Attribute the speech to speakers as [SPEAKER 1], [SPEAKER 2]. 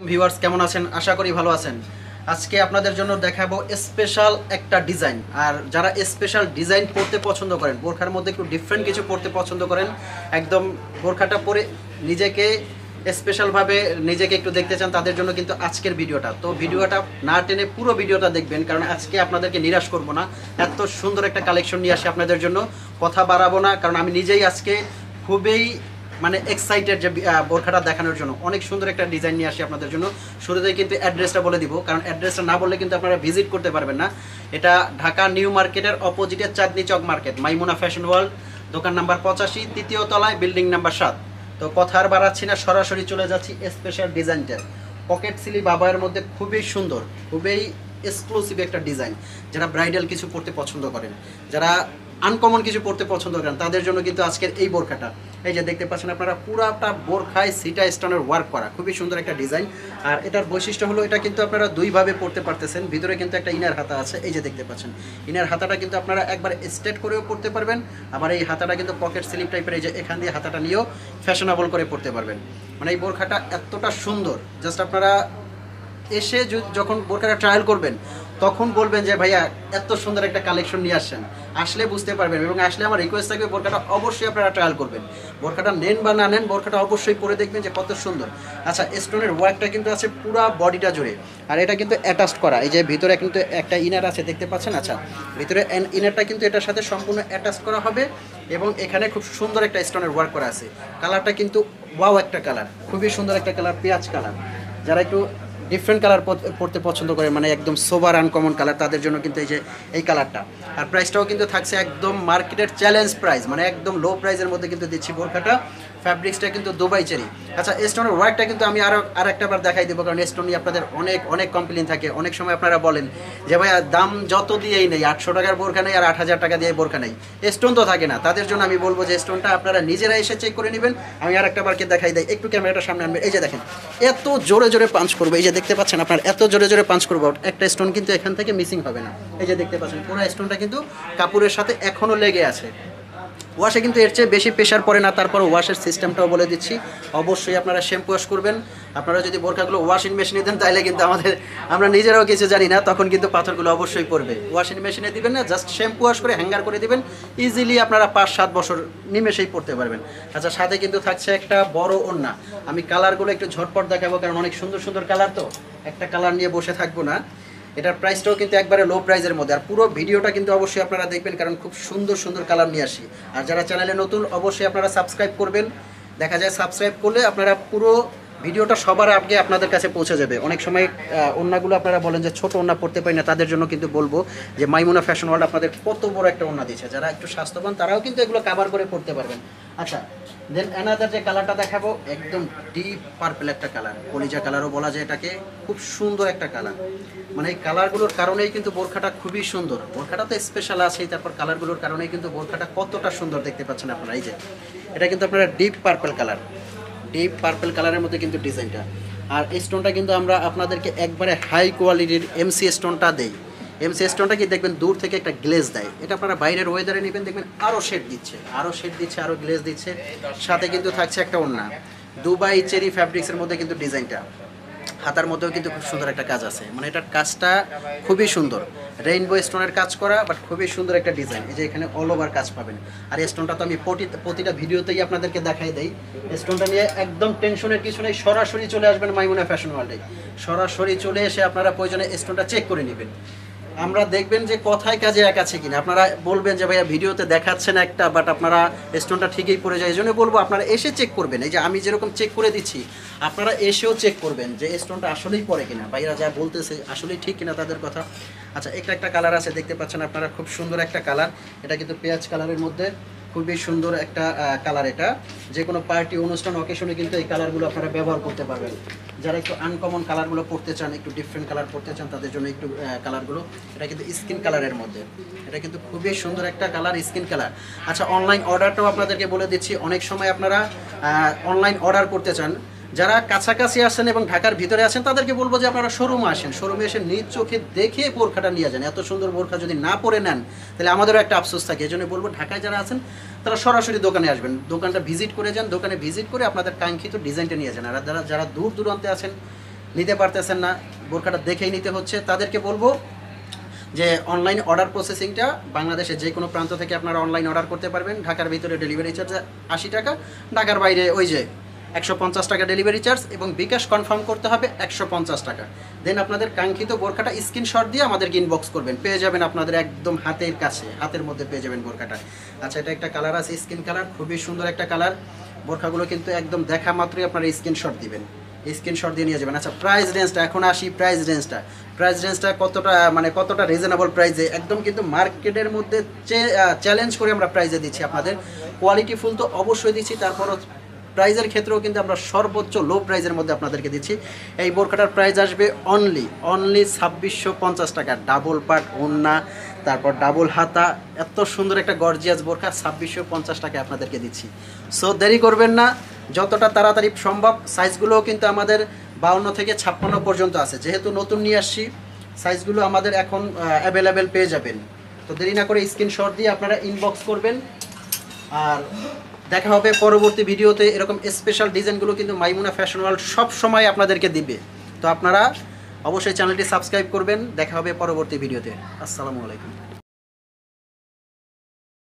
[SPEAKER 1] Viewers কেমন আছেন? আশা করি ভালো আছেন। আজকে আপনাদের জন্য দেখাবো স্পেশাল একটা ডিজাইন। আর যারা স্পেশাল ডিজাইন পড়তে পছন্দ করেন, বোরখার মধ্যে একটু ডিফারেন্ট কিছু পড়তে পছন্দ করেন, একদম বোরখাটা পরে নিজেকে স্পেশালভাবে নিজেকে একটু দেখতে চান, তাদের জন্য কিন্তু আজকের ভিডিওটা। তো ভিডিওটা না টেনে পুরো ভিডিওটা দেখবেন, কারণ আজকে আপনাদেরকে নিরাশ করব না। এত সুন্দর একটা কালেকশন নিয়ে আসি আপনাদের জন্য। কথা বাড়াবো না, কারণ আমি নিজেই আজকে খুবই এক্সাইটেড যে বোরখাটা দেখানোর জন্য। অনেক সুন্দর একটা ডিজাইন নিয়ে আসি আপনাদের জন্য। শুরুতেই কিন্তু অ্যাড্রেসটা বলে দিব, কারণ অ্যাড্রেসটা না বললে কিন্তু আপনারা ভিজিট করতে পারবেন না। এটা ঢাকা নিউ মার্কেটের অপোজিটে চাঁদনি চক মার্কেট, মাইমুনা ফ্যাশন ওয়ার্ল্ড, দোকান নাম্বার 85, তৃতীয় তলায়, বিল্ডিং নাম্বার 7। তো কথা আর বাড়াচ্ছি না, সরাসরি চলে যাচ্ছি স্পেশাল ডিজাইনটার। পকেট স্লিভ আবায়ের মধ্যে খুবই সুন্দর, খুবই এক্সক্লুসিভ একটা ডিজাইন। যারা ব্রাইডাল কিছু পড়তে পছন্দ করেন, যারা আনকমন কিছু পড়তে পছন্দ করেন, তাদের জন্য কিন্তু আজকের এই বোরখাটা। এই যে দেখতে পাচ্ছেন আপনারা, পুরাটা বোরখায় সিটা স্টোনের ওয়ার্ক করা, খুবই সুন্দর একটা ডিজাইন। আর এটার বৈশিষ্ট্য হলো, এটা কিন্তু আপনারা দুইভাবে পড়তে পারতেছেন। ভিতরে কিন্তু একটা ইনার হাতা আছে, এই যে দেখতে পাচ্ছেন। ইনার হাতাটা কিন্তু আপনারা একবার স্ট্রেট করেও পড়তে পারবেন, আবার এই হাতাটা কিন্তু পকেট স্লিপ টাইপের, এই যে এখান দিয়ে হাতাটা নিয়েও ফ্যাশনেবল করে পড়তে পারবেন। মানে এই বোরখাটা এতটা সুন্দর, জাস্ট আপনারা এসে যখন বোরখাটা ট্রায়াল করবেন, তখন বলবেন যে ভাইয়া এত সুন্দর একটা কালেকশন নিয়ে আসছেন। আসলে বুঝতে পারবেন, এবং আসলে আমার রিকোয়েস্ট থাকবে বোরখাটা অবশ্যই আপনারা ট্রায়াল করবেন। বোরখাটা নেন বা না নেন, বোরখাটা অবশ্যই পরে দেখবেন যে কত সুন্দর। আচ্ছা, স্টোনের ওয়ার্কটা কিন্তু আছে পুরো বডিটা জুড়ে, আর এটা কিন্তু অ্যাটাচ করা। এই যে ভিতরে কিন্তু একটা ইনার আছে, দেখতে পাচ্ছেন। আচ্ছা, ভিতরে ইনারটা কিন্তু এটার সাথে সম্পূর্ণ অ্যাটাচ করা হবে, এবং এখানে খুব সুন্দর একটা স্টোনের ওয়ার্ক করা আছে। কালারটা কিন্তু ওয়াও একটা কালার, খুবই সুন্দর একটা কালার, পেঁয়াজ কালার। যারা একটু ডিফারেন্ট কালার পড়তে পছন্দ করে, মানে একদম সোবার আনকমন কালার, তাদের জন্য কিন্তু এই যে এই কালারটা। আর প্রাইসটাও কিন্তু থাকছে একদম মার্কেটের চ্যালেঞ্জ প্রাইস, মানে একদম লো প্রাইসের মধ্যে কিন্তু দিচ্ছি বোরখাটা। ফ্যাব্রিক্সটা কিন্তু দুবাই চেরি। আচ্ছা, স্টোনের ওয়ার্কটা কিন্তু আমি আর একটা বার দেখাই দেবো, কারণ স্টোন নিয়ে আপনাদের অনেক অনেক কমপ্লেন থাকে। অনেক সময় আপনারা বলেন যে ভাইয়া দাম যত দিয়েই নেই, 800 টাকার বোরখা নেই আর 8000 টাকা দিয়ে বোরখা নেই, স্টোন তো থাকে না। তাদের জন্য আমি বলবো যে স্টোনটা আপনারা নিজেরা এসে চেক করে নেবেন। আমি আর একটা বারকে দেখাই দেয়, একটু ক্যামেরাটা সামনে আনবেন। এই যে দেখেন, এত জোরে জোরে পাঞ্চ করবো, এই যে দেখতে পাচ্ছেন আপনার, এত জোরে জোরে পাঞ্চ করবো, একটা স্টোন কিন্তু এখান থেকে মিসিং হবে না। এই যে দেখতে পাচ্ছেন, পুরো স্টোনটা কিন্তু কাপড়ের সাথে এখনও লেগে আছে। ওয়াশে কিন্তু এর চেয়ে বেশি প্রেশার পড়ে না। তারপর ওয়াশের সিস্টেমটাও বলে দিচ্ছি, অবশ্যই আপনারা শ্যাম্পু ওয়াশ করবেন। আপনারা যদি বোরখাগুলো ওয়াশিং মেশিনে দেন, তাহলে কিন্তু আমরা নিজেরাও কিছু জানি না, তখন কিন্তু পাথরগুলো অবশ্যই পড়বে। ওয়াশিং মেশিনে দিবেন না, জাস্ট শ্যাম্পু ওয়াশ করে হ্যাঙ্গার করে দিবেন, ইজিলি আপনারা 5-7 বছর নিমেষেই পড়তে পারবেন। আচ্ছা, সাথে কিন্তু থাকছে একটা বড় ওড়না। আমি কালারগুলো একটু ঝটপট দেখাবো, কারণ অনেক সুন্দর সুন্দর কালার, তো একটা কালার নিয়ে বসে থাকবো না। এটার প্রাইসটাও কিন্তু একবারে লো প্রাইসের মধ্যে। আর পুরো ভিডিওটা কিন্তু অবশ্যই আপনারা দেখবেন, কারণ খুব সুন্দর সুন্দর কালার নিয়ে আসি। আর যারা চ্যানেলে নতুন, অবশ্যই আপনারা সাবস্ক্রাইব করবেন। দেখা যায় সাবস্ক্রাইব করলে আপনারা পুরো ভিডিওটা সবার আগে আপনাদের কাছে পৌঁছে যাবে। অনেক সময় ওড়নাগুলো আপনারা বলেন যে ছোট ওড়না পড়তে পারি না, তাদের জন্য কিন্তু বলবো যে মাইমুনা ফ্যাশন ওয়ার্ল্ড আপনাদের কত বড় একটা ওড়না দিচ্ছে। যারা একটু স্বাস্থ্যবান, তারাও কিন্তু এগুলো কভার করে পড়তে পারবেন। আচ্ছা, দেন অ্যানাদার যে কালারটা দেখাবো, একদম ডিপ পার্পল একটা কালার, কলিজা কালারও বলা যায় এটাকে। খুব সুন্দর একটা কালার, মানে এই কালারগুলোর কারণেই কিন্তু বোরখাটা খুবই সুন্দর। বোরখাটা তো স্পেশাল আছেই, তারপর কালারগুলোর কারণেই কিন্তু বোরখাটা কতটা সুন্দর দেখতে পাচ্ছেন আপনারা। এই যে এটা কিন্তু আপনারা deep purple colour, deep purple কালারের মধ্যে কিন্তু ডিজাইনটা। আর এই স্টোনটা কিন্তু আমরা আপনাদেরকে একবারে হাই কোয়ালিটির এমসি স্টোনটা দেই। এমসি স্টোনটা কি দেখবেন দূর থেকে একটা গ্লেজ দেয়, এটা আপনারা বাইরের ওয়েদারে নেবেন, দেখবেন আরও শেড দিচ্ছে, আরও শেড দিচ্ছে, আরও গ্লেজ দিচ্ছে। সাথে কিন্তু থাকছে একটা ওড়না, দুবাই চেরি ফ্যাব্রিক্সের মধ্যে কিন্তু ডিজাইনটা। হাতার মধ্যেও কিন্তু খুব সুন্দর একটা কাজ আছে, মানে এটার কাজটা খুবই সুন্দর, রেইনবো স্টোনের কাজ করা, বাট খুবই সুন্দর একটা ডিজাইন। এই যে এখানে অল ওভার কাজ পাবেন। আর স্টোনটা তো আমি প্রতিটা ভিডিওতেই আপনাদেরকে দেখাই দেই। স্টোনটা নিয়ে একদম টেনশনের কিছু নেই, সরাসরি চলে আসবেন মাইমুনা ফ্যাশন ওয়ার্ল্ডে। সরাসরি চলে এসে আপনারা প্রয়োজনে স্টোনটা চেক করে নেবেন। আমরা দেখবেন যে কথায় কাজে এক আছে কিনা। আপনারা বলবেন যে ভাইয়া ভিডিওতে দেখাচ্ছেন একটা, বাট আপনারা স্টোনটা ঠিকই পড়ে যায়। এই জন্য বলবো আপনারা এসে চেক করবেন। এই যে আমি যেরকম চেক করে দিচ্ছি, আপনারা এসেও চেক করবেন যে স্টোনটা আসলেই পড়ে কিনা, ভাইরা যা বলতেছে আসলেই ঠিক কিনা তাদের কথা। আচ্ছা, একটা কালার আছে, দেখতে পাচ্ছেন আপনারা, খুব সুন্দর একটা কালার। এটা কিন্তু পেঁয়াজ কালারের মধ্যে, খুবই সুন্দর একটা কালার। এটা যে কোনো পার্টি, অনুষ্ঠান, অকেশনে কিন্তু এই কালারগুলো আপনারা ব্যবহার করতে পারবেন। যারা একটু আনকমন কালারগুলো পড়তে চান, একটু ডিফারেন্ট কালার পড়তে চান, তাদের জন্য একটু কালারগুলো। এটা কিন্তু স্কিন কালারের মধ্যে, এটা কিন্তু খুবই সুন্দর একটা কালার, স্কিন কালার। আচ্ছা, অনলাইন অর্ডারটাও আপনাদেরকে বলে দিচ্ছি। অনেক সময় আপনারা অনলাইন অর্ডার করতে চান, যারা কাছাকাছি আসেন এবং ঢাকার ভিতরে আছেন, তাদেরকে বলবো যে আপনারা শোরুমে আসেন, শোরুমে এসে নিজ চোখে দেখে বোরখাটা নিয়ে যান। এত সুন্দর বোরখা যদি না পরে নেন, তাহলে আমাদেরও একটা আফসোস থাকে। এই জন্য বলবো ঢাকায় যারা আছেন, তারা সরাসরি দোকানে আসবেন, দোকানটা ভিজিট করে যান, দোকানে ভিজিট করে আপনাদের কাঙ্ক্ষিত ডিজাইনটা নিয়ে যান। আর যারা দূর দূরান্তে আছেন, নিতে পারতেছেন না, বোরকাটা দেখেই নিতে হচ্ছে, তাদেরকে বলবো যে অনলাইন অর্ডার প্রসেসিংটা বাংলাদেশের যে কোনো প্রান্ত থেকে আপনারা অনলাইন অর্ডার করতে পারবেন। ঢাকার ভিতরে ডেলিভারি চার্জ 80 টাকা, ঢাকার বাইরে ওই যে 150 টাকা ডেলিভারি চার্জ, এবং বিকাশ কনফার্ম করতে হবে 150 টাকা। দেন আপনাদের কাঙ্ক্ষিত বোরকাটা স্ক্রিনশট দিয়ে আমাদেরকে ইনবক্স করবেন, পেয়ে যাবেন আপনাদের একদম হাতের কাছে, হাতের মধ্যে পেয়ে যাবেন বোরকাটা। আচ্ছা, এটা একটা কালার আছে স্কিন কালার, খুবই সুন্দর একটা কালার। বোরকাগুলো কিন্তু একদম দেখা মাত্রই আপনারা স্ক্রিনশট দিবেন, স্ক্রিনশট দিয়ে নিয়ে যাবেন। আচ্ছা, প্রাইস রেঞ্জটা এখন আসি, প্রাইস রেঞ্জটা কতটা মানে কতটা রিজনেবল প্রাইসে, একদম কিন্তু মার্কেটের মধ্যে চ্যালেঞ্জ করে আমরা প্রাইসে দিচ্ছি আপনাদের। কোয়ালিটি ফুল তো অবশ্যই দিচ্ছি, তারপরও প্রাইজের ক্ষেত্রেও কিন্তু আমরা সর্বোচ্চ লো প্রাইজের মধ্যে আপনাদেরকে দিচ্ছি। এই বোরকাটার প্রাইস আসবে অনলি 2650 টাকা, ডাবল পার্ট ওড়না, তারপর ডাবল হাতা, এত সুন্দর একটা গর্জিয়াস বোরকা 2650 টাকায় আপনাদেরকে দিচ্ছি। সো দেরি করবেন না, যতটা তাড়াতাড়ি সম্ভব। সাইজগুলোও কিন্তু আমাদের 52 থেকে 56 পর্যন্ত আছে, যেহেতু নতুন নিয়ে আসছি সাইজগুলো আমাদের এখন অ্যাভেলেবেল পেয়ে যাবেন। তো দেরি না করে স্ক্রিনশট দিয়ে আপনারা ইনবক্স করবেন। আর দেখা হবে পরবর্তী ভিডিওতে। এরকম স্পেশাল ডিজাইনগুলো কিন্তু মাইমুনা ফ্যাশন ওয়ার্ল্ড সব সময় আপনাদেরকে দিবে। তো আপনারা অবশ্যই চ্যানেলটি সাবস্ক্রাইব করবেন। দেখা হবে পরবর্তী ভিডিওতে। আসসালামু আলাইকুম।